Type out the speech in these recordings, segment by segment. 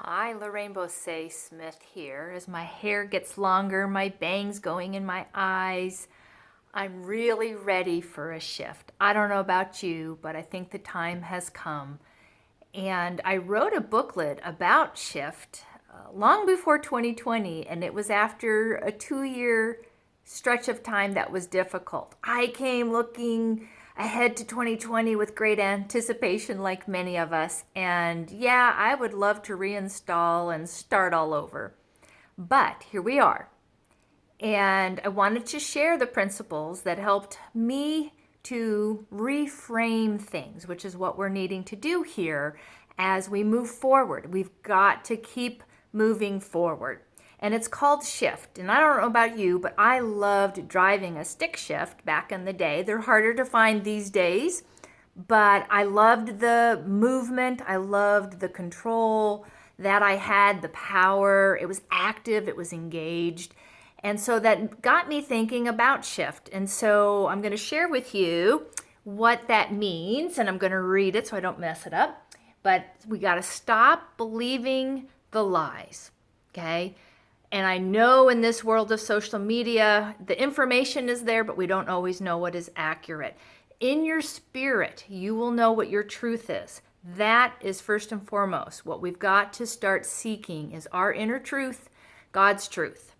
Hi, Lorraine Bosse-Smith here. As my hair gets longer, my bangs going in my eyes, I'm really ready for a shift. I don't know about you, but I think the time has come. And I wrote a booklet about shift long before 2020, and it was after a 2-year stretch of time that was difficult. I came looking ahead to 2020 with great anticipation, like many of us. And yeah, I would love to reinstall and start all over. But here we are. And I wanted to share the principles that helped me to reframe things, which is what we're needing to do here as we move forward. We've got to keep moving forward. And it's called shift. And I don't know about you, but I loved driving a stick shift back in the day. They're harder to find these days, but I loved the movement. I loved the control that I had, the power. It was active, it was engaged. And so that got me thinking about shift. And so I'm going to share with you what that means, and I'm going to read it so I don't mess it up. But we got to stop believing the lies, okay? And I know in this world of social media, the information is there, but we don't always know what is accurate. In your spirit, you will know what your truth is. That is first and foremost. What we've got to start seeking is our inner truth, God's truth.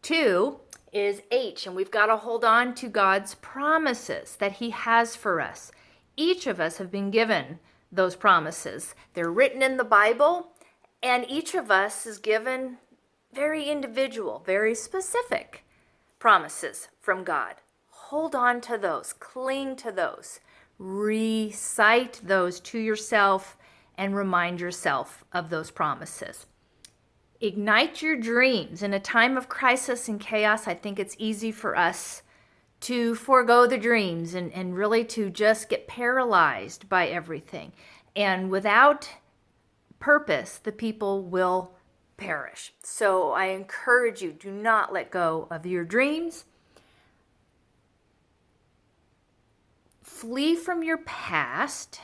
2 is H, and we've got to hold on to God's promises that He has for us. Each of us have been given those promises. They're written in the Bible, and each of us is given very individual, very specific promises from God. Hold on to those, cling to those, recite those to yourself, and remind yourself of those promises. Ignite your dreams. In a time of crisis and chaos, I think it's easy for us to forego the dreams and really to just get paralyzed by everything. And without purpose, the people will perish. So I encourage you, do not let go of your dreams. Flee from your past.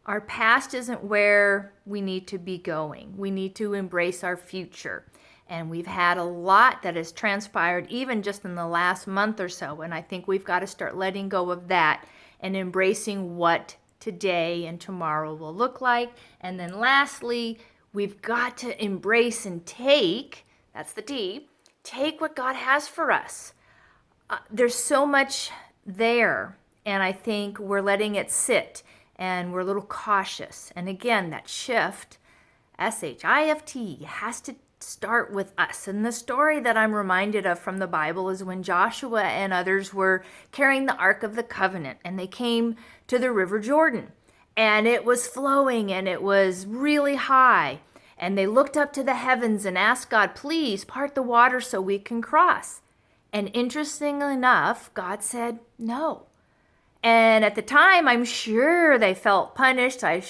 Our past isn't where we need to be going. We need to embrace our future. And we've had a lot that has transpired even just in the last month or so. And I think we've got to start letting go of that and embracing what today and tomorrow will look like. And then lastly, we've got to embrace and take, that's the T, take what God has for us. There's so much there, and I think we're letting it sit, and we're a little cautious. And again, that shift, S-H-I-F-T, has to start with us. And the story that I'm reminded of from the Bible is when Joshua and others were carrying the Ark of the Covenant, and they came to the River Jordan. And it was flowing and it was really high. And they looked up to the heavens and asked God, please part the water so we can cross. And interestingly enough, God said no. And at the time, I'm sure they felt punished. I'm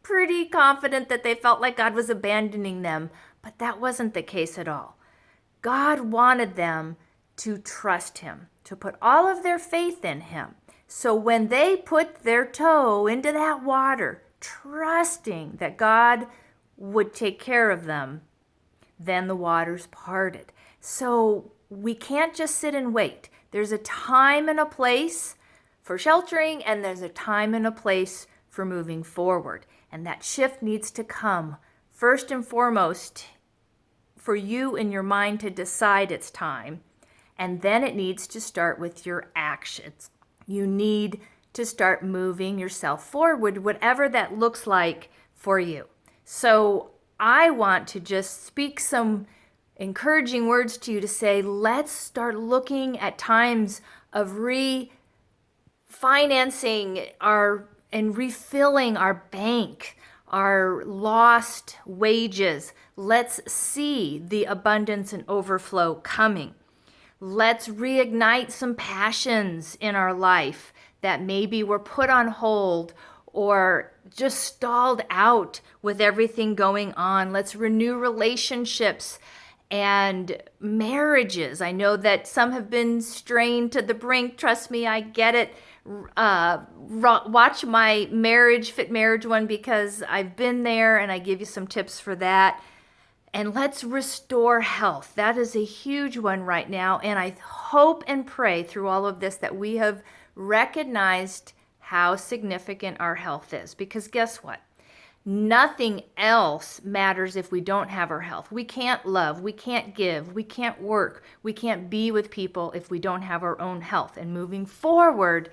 pretty confident that they felt like God was abandoning them. But that wasn't the case at all. God wanted them to trust Him, to put all of their faith in Him. So when they put their toe into that water, trusting that God would take care of them, then the waters parted. So we can't just sit and wait. There's a time and a place for sheltering, and there's a time and a place for moving forward. And that shift needs to come first and foremost for you in your mind to decide it's time. And then it needs to start with your actions. You need to start moving yourself forward, whatever that looks like for you. So I want to just speak some encouraging words to you to say, let's start looking at times of refinancing and refilling our bank, our lost wages. Let's see the abundance and overflow coming. Let's reignite some passions in our life that maybe were put on hold or just stalled out with everything going on. Let's renew relationships and marriages. I know that some have been strained to the brink. Trust me, I get it. watch my fit marriage one, because I've been there and I give you some tips for that. And let's restore health. That is a huge one right now. And I hope and pray through all of this that we have recognized how significant our health is. Because guess what? Nothing else matters if we don't have our health. We can't love, we can't give, we can't work, we can't be with people if we don't have our own health. And moving forward,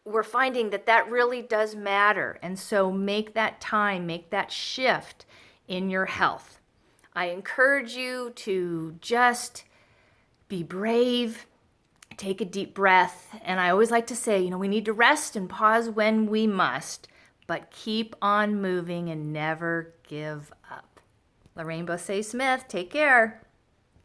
we're finding that that really does matter. And so make that time, make that shift in your health. I encourage you to just be brave, take a deep breath. And I always like to say, we need to rest and pause when we must, but keep on moving and never give up. Lorraine Bosse-Smith, take care.